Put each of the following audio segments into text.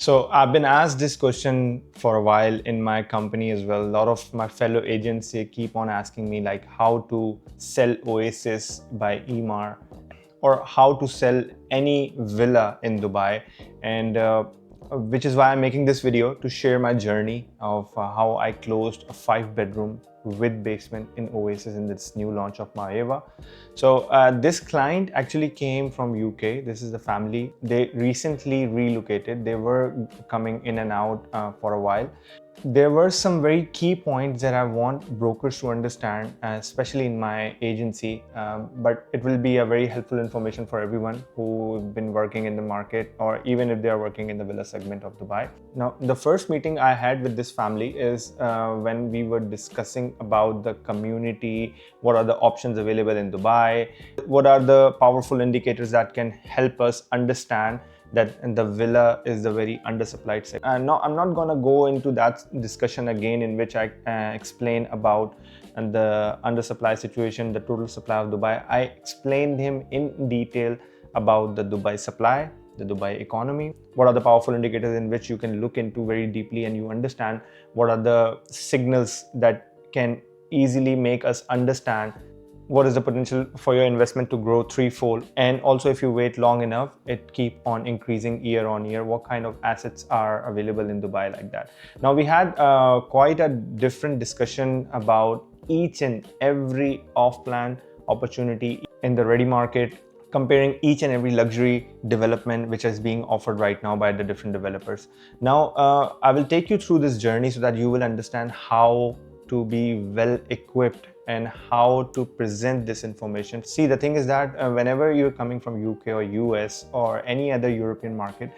So I've been asked this question for a while in my company as well. A lot of my fellow agents, they keep on asking me like how to sell Oasis by Emaar or how to sell any villa in Dubai. And which is why I'm making this video to share my journey of how I closed a 5-bedroom with basement in Oasis in this new launch of Mareva. So this client actually came from UK. This is the family. They recently relocated. They were coming in and out for a while. There were some very key points that I want brokers to understand, especially in my agency, but it will be a very helpful information for everyone who's been working in the market or even if they are working in the villa segment of Dubai. Now, the first meeting I had with this family is when we were discussing about the community, what are the options available in Dubai, what are the powerful indicators that can help us understand that the villa is the very undersupplied sector. No, I'm not going to go into that discussion again in which I explain about the undersupply situation, the total supply of Dubai. I explained him in detail about the Dubai supply, the Dubai economy, what are the powerful indicators in which you can look into very deeply and you understand what are the signals that can easily make us understand what is the potential for your investment to grow threefold, and also if you wait long enough it keep on increasing year on year. What kind of assets are available in Dubai like that? Now we had quite a different discussion about each and every off-plan opportunity in the ready market, comparing each and every luxury development which is being offered right now by the different developers. Now I will take you through this journey so that you will understand how to be well equipped and how to present this information. See, the thing is that whenever you're coming from UK or US or any other European market,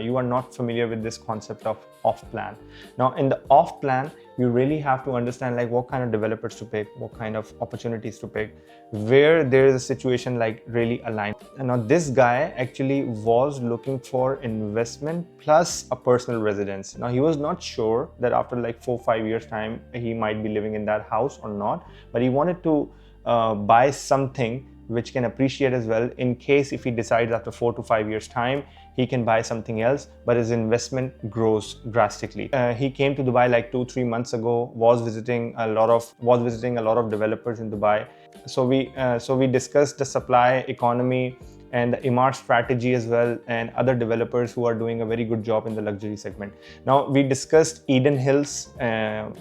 you are not familiar with this concept of off-plan. Now, in the off-plan, you really have to understand like what kind of developers to pick, what kind of opportunities to pick, where there is a situation like really aligned. And now this guy actually was looking for investment plus a personal residence. Now he was not sure that after like 4-5 years time he might be living in that house or not, but he wanted to buy something which can appreciate as well in case if he decides after 4 to 5 years time he can buy something else, but his investment grows drastically. He came to Dubai like 2-3 months ago, was visiting a lot of developers in Dubai. So we discussed the supply economy and the Emaar strategy as well, and other developers who are doing a very good job in the luxury segment. Now we discussed Eden Hills,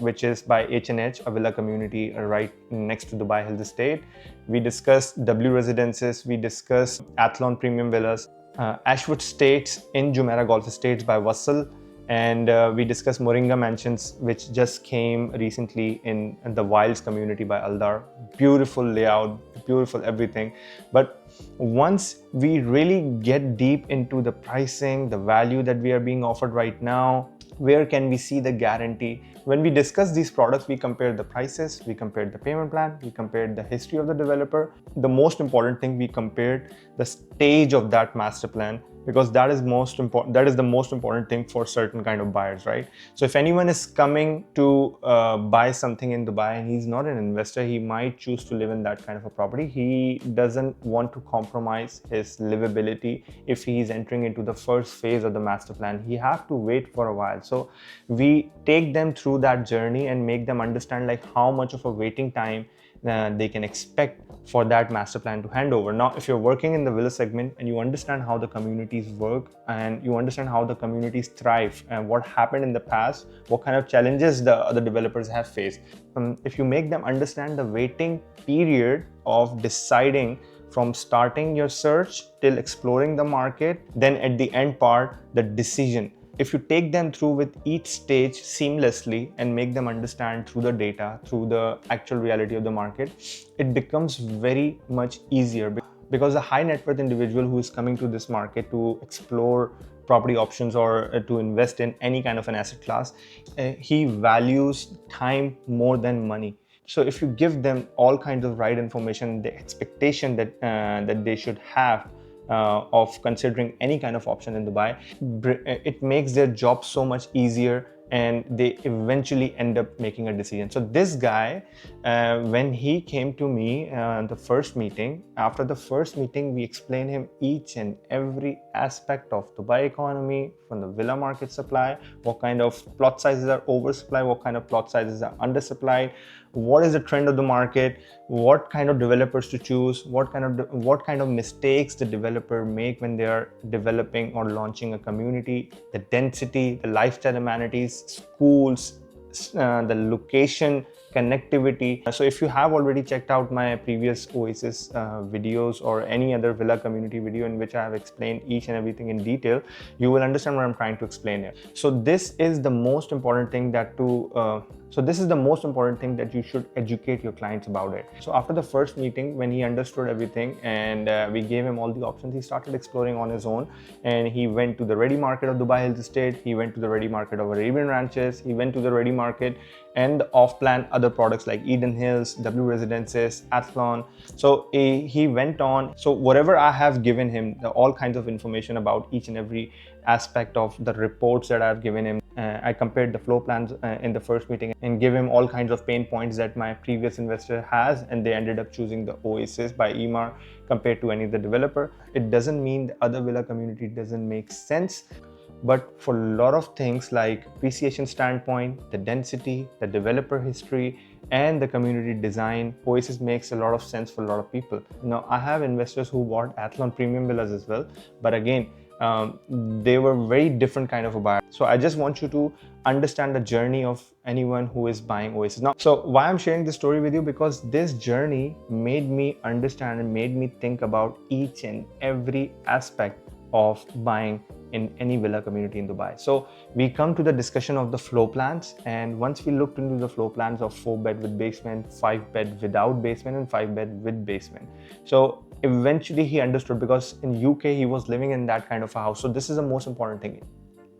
which is by H&H, a villa community right next to Dubai Hills Estate. We discussed W Residences, we discussed Athlon Premium Villas, Ashwood States in Jumeirah Golf Estates by Wassal, and we discussed Moringa Mansions, which just came recently in the Wilds community by Aldar. Beautiful layout, beautiful everything. But once we really get deep into the pricing, the value that we are being offered right now, where can we see the guarantee? When we discuss these products, we compare the prices, we compared the payment plan, we compared the history of the developer. The most important thing, we compared the stage of that master plan, because that is most important. That is the most important thing for certain kind of buyers, right? So if anyone is coming to buy something in Dubai and he's not an investor, he might choose to live in that kind of a property. He doesn't want to compromise his livability if he's entering into the first phase of the master plan. He have to wait for a while. So we take them through that journey and make them understand like how much of a waiting time they can expect for that master plan to hand over. Now, if you're working in the villa segment and you understand how the communities work and you understand how the communities thrive and what happened in the past, what kind of challenges the other developers have faced, if you make them understand the waiting period of deciding from starting your search till exploring the market, then at the end part, the decision. If you take them through with each stage seamlessly and make them understand through the data, through the actual reality of the market, it becomes very much easier, because a high net worth individual who is coming to this market to explore property options or to invest in any kind of an asset class, he values time more than money. So if you give them all kinds of right information, the expectation that that they should have of considering any kind of option in Dubai, it makes their job so much easier and they eventually end up making a decision. So this guy, when he came to me the first meeting, after the first meeting we explained him each and every aspect of Dubai economy, from the villa market supply, what kind of plot sizes are oversupplied, what kind of plot sizes are undersupplied, what is the trend of the market, what kind of developers to choose, what kind of mistakes the developer make when they are developing or launching a community, the density, the lifestyle amenities, schools, the location, connectivity. So if you have already checked out my previous Oasis videos or any other villa community video in which I have explained each and everything in detail, you will understand what I'm trying to explain here. So this is the most important thing that you should educate your clients about it. So after the first meeting, when he understood everything and we gave him all the options, he started exploring on his own, and he went to the ready market of Dubai Hills Estate, he went to the ready market of Arabian Ranches, he went to the ready market and the off-plan other products like Eden Hills, W Residences, Athlon. So he went on. So whatever I have given him, all kinds of information about each and every aspect of the reports that I've given him. I compared the floor plans in the first meeting and give him all kinds of pain points that my previous investor has, and they ended up choosing the Oasis by Emaar compared to any other developer. It doesn't mean the other villa community doesn't make sense, but for a lot of things like appreciation standpoint, the density, the developer history, and the community design, Oasis makes a lot of sense for a lot of people. Now, I have investors who bought Athlon premium villas as well, but again, they were very different kind of a buyer. So I just want you to understand the journey of anyone who is buying Oasis. Now, so why I'm sharing this story with you, because this journey made me understand and made me think about each and every aspect of buying in any villa community in Dubai. So we come to the discussion of the floor plans, and once we looked into the floor plans of 4-bed with basement, 5-bed without basement, and 5-bed with basement. So eventually he understood, because in UK he was living in that kind of a house. So this is the most important thing.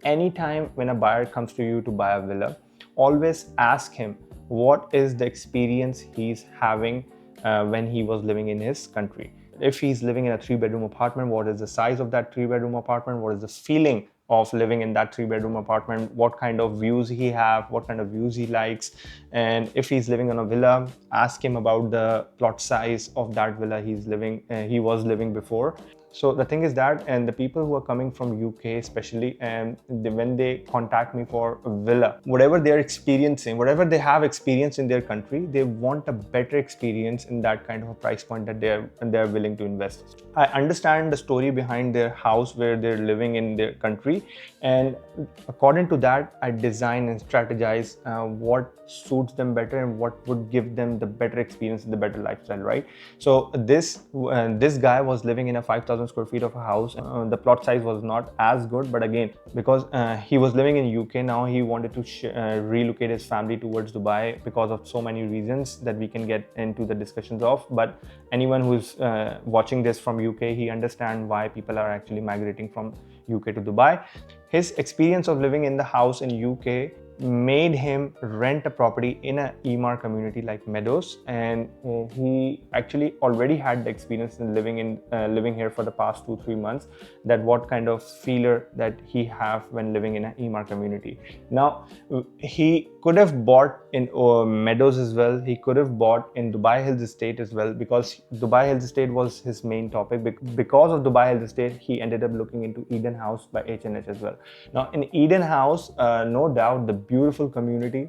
Anytime when a buyer comes to you to buy a villa, always ask him what is the experience he's having when he was living in his country. If he's living in a 3-bedroom apartment, what is the size of that 3-bedroom apartment? What is the feeling of living in that 3-bedroom apartment? What kind of views he have? What kind of views he likes? And if he's living on a villa, ask him about the plot size of that villa he was living before. So the thing is that, and the people who are coming from UK especially, and when they contact me for a villa, whatever they're experiencing, whatever they have experienced in their country, they want a better experience in that kind of a price point that they're willing to invest. I understand the story behind their house where they're living in their country, and according to that, I design and strategize what suits them better and what would give them the better experience and the better lifestyle, right? So this guy was living in a 5,000 square feet of a house. The plot size was not as good, but again, because he was living in UK, now he wanted to relocate his family towards Dubai because of so many reasons that we can get into the discussions of. But anyone who's watching this from UK, he understands why people are actually migrating from UK to Dubai. His experience of living in the house in UK made him rent a property in a Emaar community like Meadows, and he actually already had the experience in living here for the past 2-3 months, that what kind of feeler that he have when living in an Emaar community. Now he could have bought in Meadows as well, he could have bought in Dubai Hills Estate as well, because Dubai Hills Estate was his main topic. Because of Dubai Hills Estate, he ended up looking into Eden House by H&H as well. Now in Eden House, no doubt the beautiful community,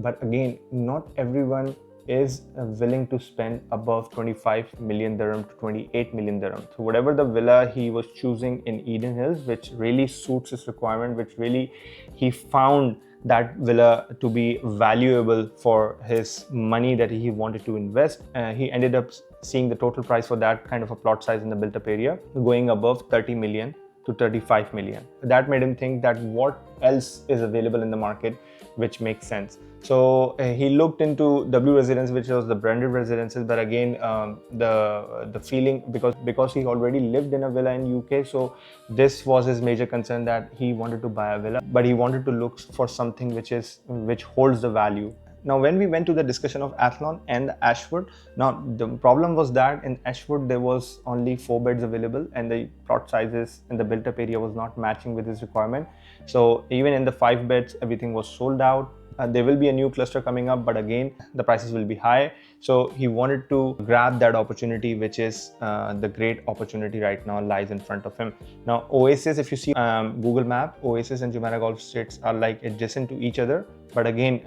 but again, not everyone is willing to spend above 25 million dirham to 28 million dirham. So whatever the villa he was choosing in Eden Hills, which really suits his requirement, which really he found that villa to be valuable for his money that he wanted to invest, he ended up seeing the total price for that kind of a plot size in the built up area going above 30 million to 35 million. That made him think that what else is available in the market which makes sense. So he looked into W Residence, which was the branded residences, but again, the feeling, because he already lived in a villa in UK, so this was his major concern, that he wanted to buy a villa, but he wanted to look for something which holds the value. Now, when we went to the discussion of Athlon and Ashwood, now the problem was that in Ashwood there was only 4 beds available, and the plot sizes and the built-up area was not matching with his requirement. So even in the 5 beds, everything was sold out. there will be a new cluster coming up, but again, the prices will be high. So he wanted to grab that opportunity, which is the great opportunity right now lies in front of him. Now, Oasis, if you see Google Map, Oasis and Jumeirah Golf Estates are like adjacent to each other. But again,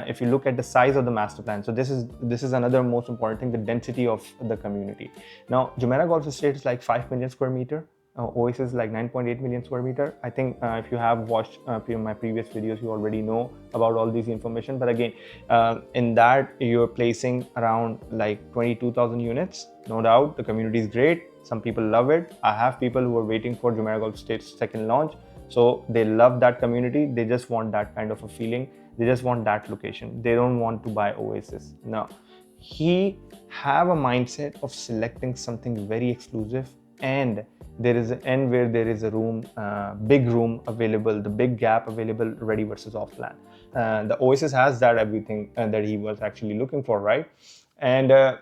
if you look at the size of the master plan, so this is another most important thing, the density of the community. Now, Jumeirah Golf Estate is like 5 million square meter. Oasis is like 9.8 million square meter. I think if you have watched my previous videos, you already know about all these information. But again, in that you're placing around like 22,000 units. No doubt, the community is great. Some people love it. I have people who are waiting for Jumeirah Golf Estate's second launch. So they love that community. They just want that kind of a feeling. They just want that location. They don't want to buy Oasis. Now, he have a mindset of selecting something very exclusive, and there is an end where there is a room, big room available, the big gap available, ready versus off plan. The Oasis has that everything that he was actually looking for, right? And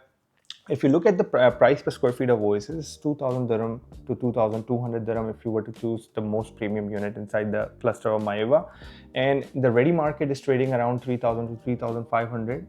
if you look at the price per square feet of Oasis, 2,000 dirham to 2,200 dirham if you were to choose the most premium unit inside the cluster of Mareva. And the ready market is trading around 3,000 to 3,500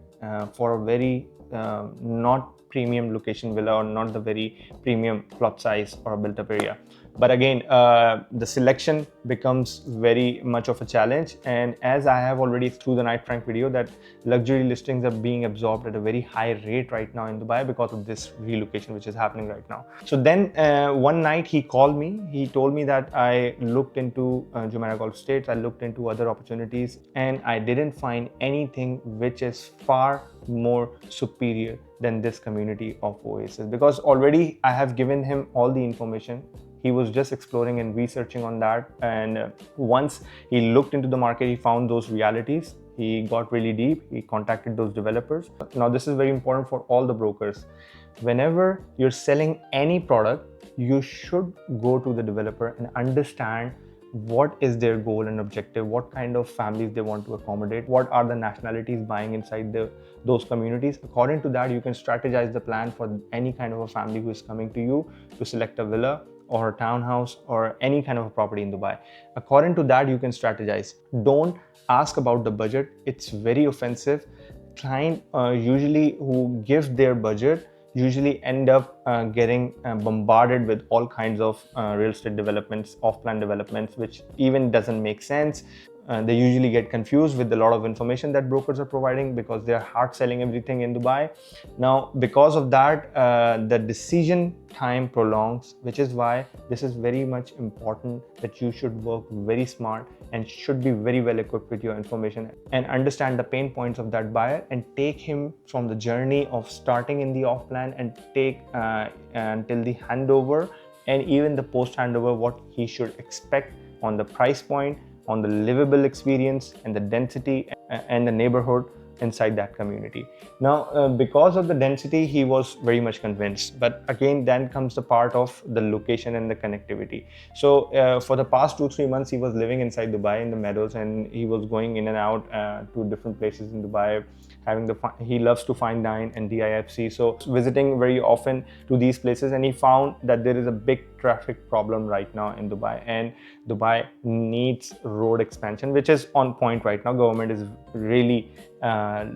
for a very not premium location villa, or not the very premium plot size or a built up area. But again, the selection becomes very much of a challenge. And as I have already through the Night Frank video, that luxury listings are being absorbed at a very high rate right now in Dubai because of this relocation which is happening right now. So then one night he called me. He told me that I looked into Jumeirah Golf Estates, I looked into other opportunities, and I didn't find anything which is far more superior than this community of Oasis, because already I have given him all the information. He was just exploring and researching on that, and once he looked into the market, he found those realities. He got really deep. He contacted those developers. Now, this is very important for all the brokers. Whenever you're selling any product, you should go to the developer and understand what is their goal and objective, what kind of families they want to accommodate, what are the nationalities buying inside those communities. According to that, you can strategize the plan for any kind of a family who is coming to you to select a villa or a townhouse or any kind of a property in Dubai. According to that, you can strategize. Don't ask about the budget. It's very offensive. Client usually who give their budget usually end up getting bombarded with all kinds of real estate developments, off-plan developments, which even doesn't make sense. They usually get confused with a lot of information that brokers are providing because they are hard selling everything in Dubai. Now, because of that, the decision time prolongs, which is why this is very much important that you should work very smart and should be very well equipped with your information and understand the pain points of that buyer and take him from the journey of starting in the off plan and take until the handover, and even the post handover, what he should expect on the price point, on the livable experience and the density and the neighborhood inside that community. Now, because of the density, he was very much convinced. But again, then comes the part of the location and the connectivity. So for the past 2-3 months, he was living inside Dubai in the meadows, and he was going in and out to different places in Dubai. He loves to fine dine and DIFC, so visiting very often to these places, and he found that there is a big traffic problem right now in Dubai, and Dubai needs road expansion, which is on point right now. Government is really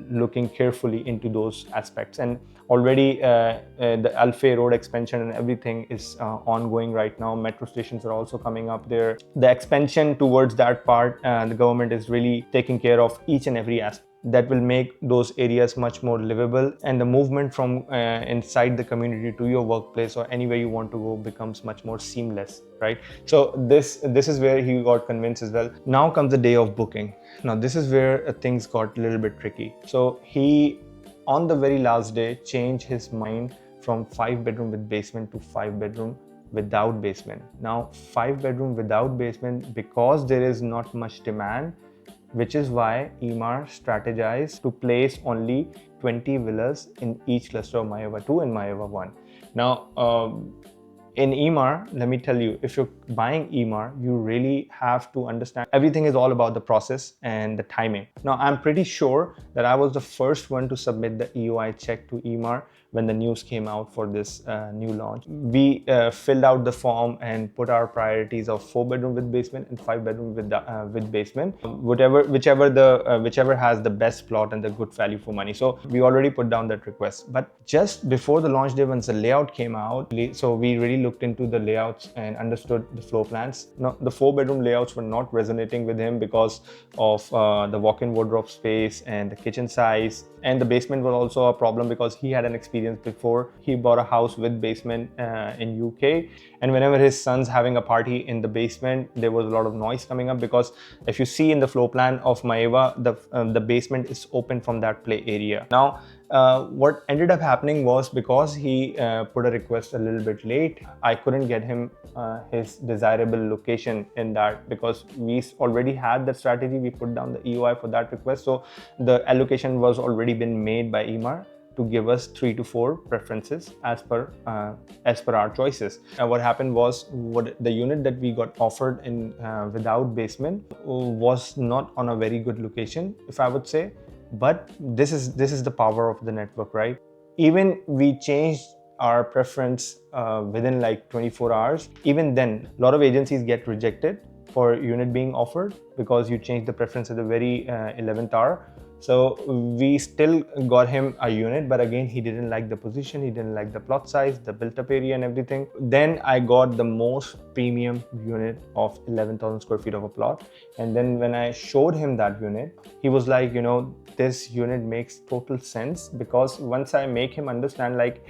looking carefully into those aspects, and already the Al Fay road expansion and everything is ongoing right now. Metro stations are also coming up there. The expansion towards that part, the government is really taking care of each and every aspect that will make those areas much more livable, and the movement from inside the community to your workplace or anywhere you want to go becomes much more seamless, right? So this is where he got convinced as well. Now comes the day of booking. Now this is where things got a little bit tricky. So he, on the very last day, changed his mind from 5-bedroom with basement to 5-bedroom without basement. Now 5-bedroom without basement, because there is not much demand, which is why Emaar strategized to place only 20 villas in each cluster of Mareva 2 and Mareva 1. Now, in Emaar, let me tell you, if you're buying Emaar, you really have to understand everything is all about the process and the timing. Now, I'm pretty sure that I was the first one to submit the EOI check to Emaar when the news came out for this new launch. We filled out the form and put our priorities of 4-bedroom with basement and 5-bedroom with basement, whichever has the best plot and the good value for money. So we already put down that request. But just before the launch day, once the layout came out, so we really looked into the layouts and understood the floor plans. Now, the 4-bedroom layouts were not resonating with him because of the walk-in wardrobe space and the kitchen size. And the basement was also a problem because he had an experience before. He bought a house with basement in UK, and whenever his son's having a party in the basement, there was a lot of noise coming up, because if you see in the floor plan of Mareva, the basement is open from that play area. Now, what ended up happening was, because he put a request a little bit late, I couldn't get him his desirable location in that, because we already had that strategy. We put down the EOI for that request, so the allocation was already been made by Emaar to give us 3 to 4 preferences as per our choices. What happened was, the unit that we got offered in without basement was not on a very good location, if I would say. But this is the power of the network, right? Even we changed our preference within like 24 hours. Even then, a lot of agencies get rejected for unit being offered because you changed the preference at the very 11th hour. So we still got him a unit, but again, he didn't like the position, he didn't like the plot size, the built-up area and everything. Then I got the most premium unit of 11,000 square feet of a plot. And then when I showed him that unit, he was like, you know, this unit makes total sense, because once I make him understand, like,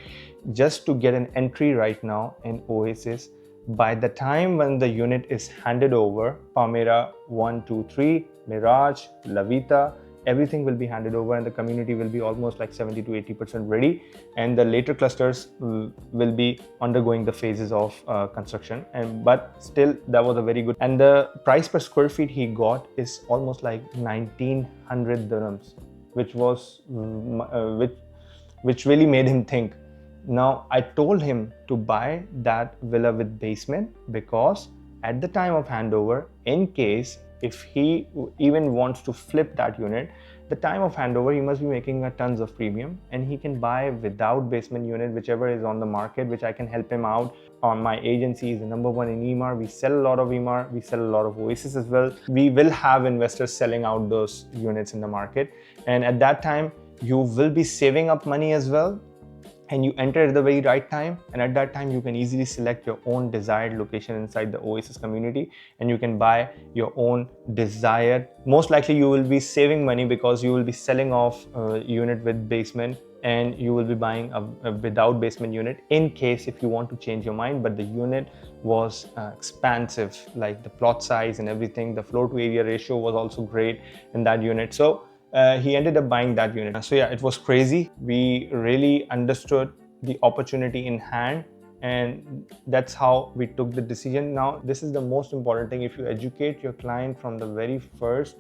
just to get an entry right now in Oasis, by the time when the unit is handed over, Palmyra 1, 2, 3, Mirage, La Vita, everything will be handed over, and the community will be almost like 70 to 80% ready, and the later clusters will be undergoing the phases of construction. But still, that was a very good, and the price per square feet he got is almost like 1900 dirhams, which was which really made him think. Now, I told him to buy that villa with basement, because at the time of handover, in case if he even wants to flip that unit, the time of handover, he must be making a tons of premium, and he can buy without basement unit, whichever is on the market, which I can help him out. On my agency is the #1 in Emaar. We sell a lot of Emaar, we sell a lot of Oasis as well. We will have investors selling out those units in the market, and at that time, you will be saving up money as well. And you enter at the very right time, and at that time you can easily select your own desired location inside the Oasis community, and you can buy your own desired. Most likely you will be saving money, because you will be selling off a unit with basement, and you will be buying a without basement unit in case if you want to change your mind. But the unit was expansive, like the plot size and everything. The floor to area ratio was also great in that unit. So he ended up buying that unit. So yeah, it was crazy. We really understood the opportunity in hand, and that's how we took the decision. Now, this is the most important thing. If you educate your client from the very first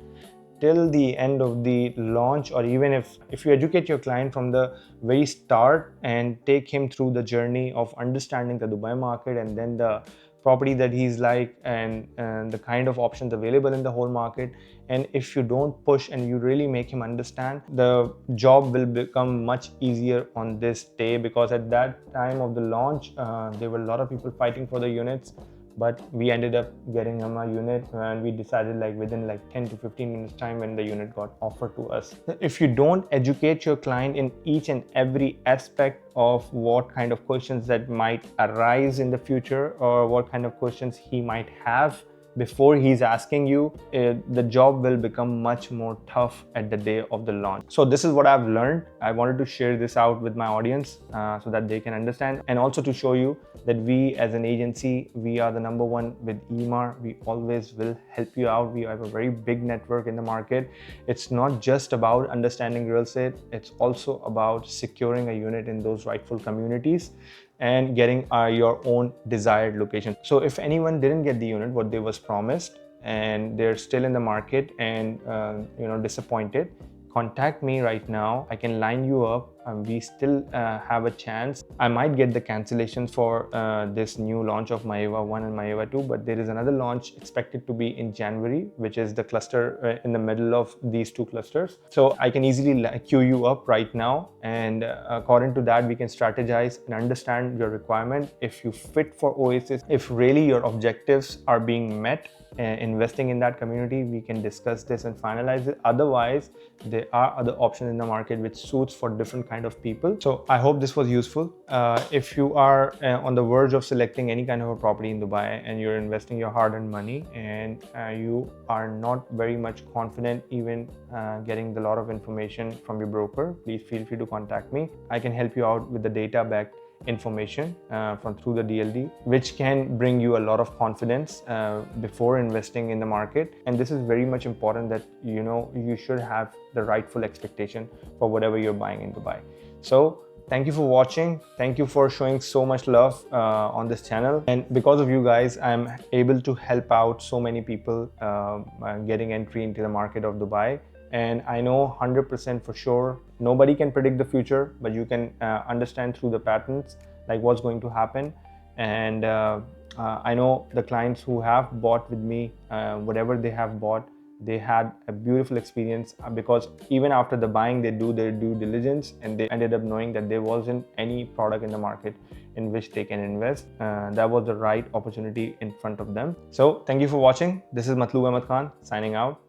till the end of the launch, or even if you educate your client from the very start and take him through the journey of understanding the Dubai market, and then the property that he's like, and the kind of options available in the whole market, and if you don't push and you really make him understand, the job will become much easier on this day. Because at that time of the launch, there were a lot of people fighting for the units, but we ended up getting him a unit, and we decided like within like 10 to 15 minutes time when the unit got offered to us. If you don't educate your client in each and every aspect of what kind of questions that might arise in the future, or what kind of questions he might have before he's asking you, the job will become much more tough at the day of the launch. So this is what I've learned. I wanted to share this out with my audience so that they can understand, and also to show you that we as an agency, we are the #1 with Emaar. We always will help you out. We have a very big network in the market. It's not just about understanding real estate, it's also about securing a unit in those rightful communities and getting your own desired location. So if anyone didn't get the unit what they was promised, and they're still in the market and disappointed, contact me right now. I can line you up we still have a chance. I might get the cancellations for this new launch of Mareva 1 and Mareva 2, but there is another launch expected to be in January, which is the cluster in the middle of these two clusters. So I can easily queue you up right now, and according to that we can strategize and understand your requirement, if you fit for Oasis, if really your objectives are being met. Investing in that community, we can discuss this and finalize it. Otherwise, there are other options in the market which suits for different kind of people. So I hope this was useful. If you are on the verge of selecting any kind of a property in Dubai and you're investing your hard-earned money, and you are not very much confident even getting a lot of information from your broker, please feel free to contact me. I can help you out with the data-backed information from through the DLD, which can bring you a lot of confidence before investing in the market. And this is very much important, that you should have the rightful expectation for whatever you're buying in Dubai. So thank you for watching. Thank you for showing so much love on this channel. And because of you guys, I'm able to help out so many people getting entry into the market of Dubai. And I know 100% for sure, nobody can predict the future, but you can understand through the patterns, like what's going to happen. And I know the clients who have bought with me, whatever they have bought, they had a beautiful experience, because even after the buying, they do their due diligence and they ended up knowing that there wasn't any product in the market in which they can invest. That was the right opportunity in front of them. So thank you for watching. This is Matloob Ahmed Khan signing out.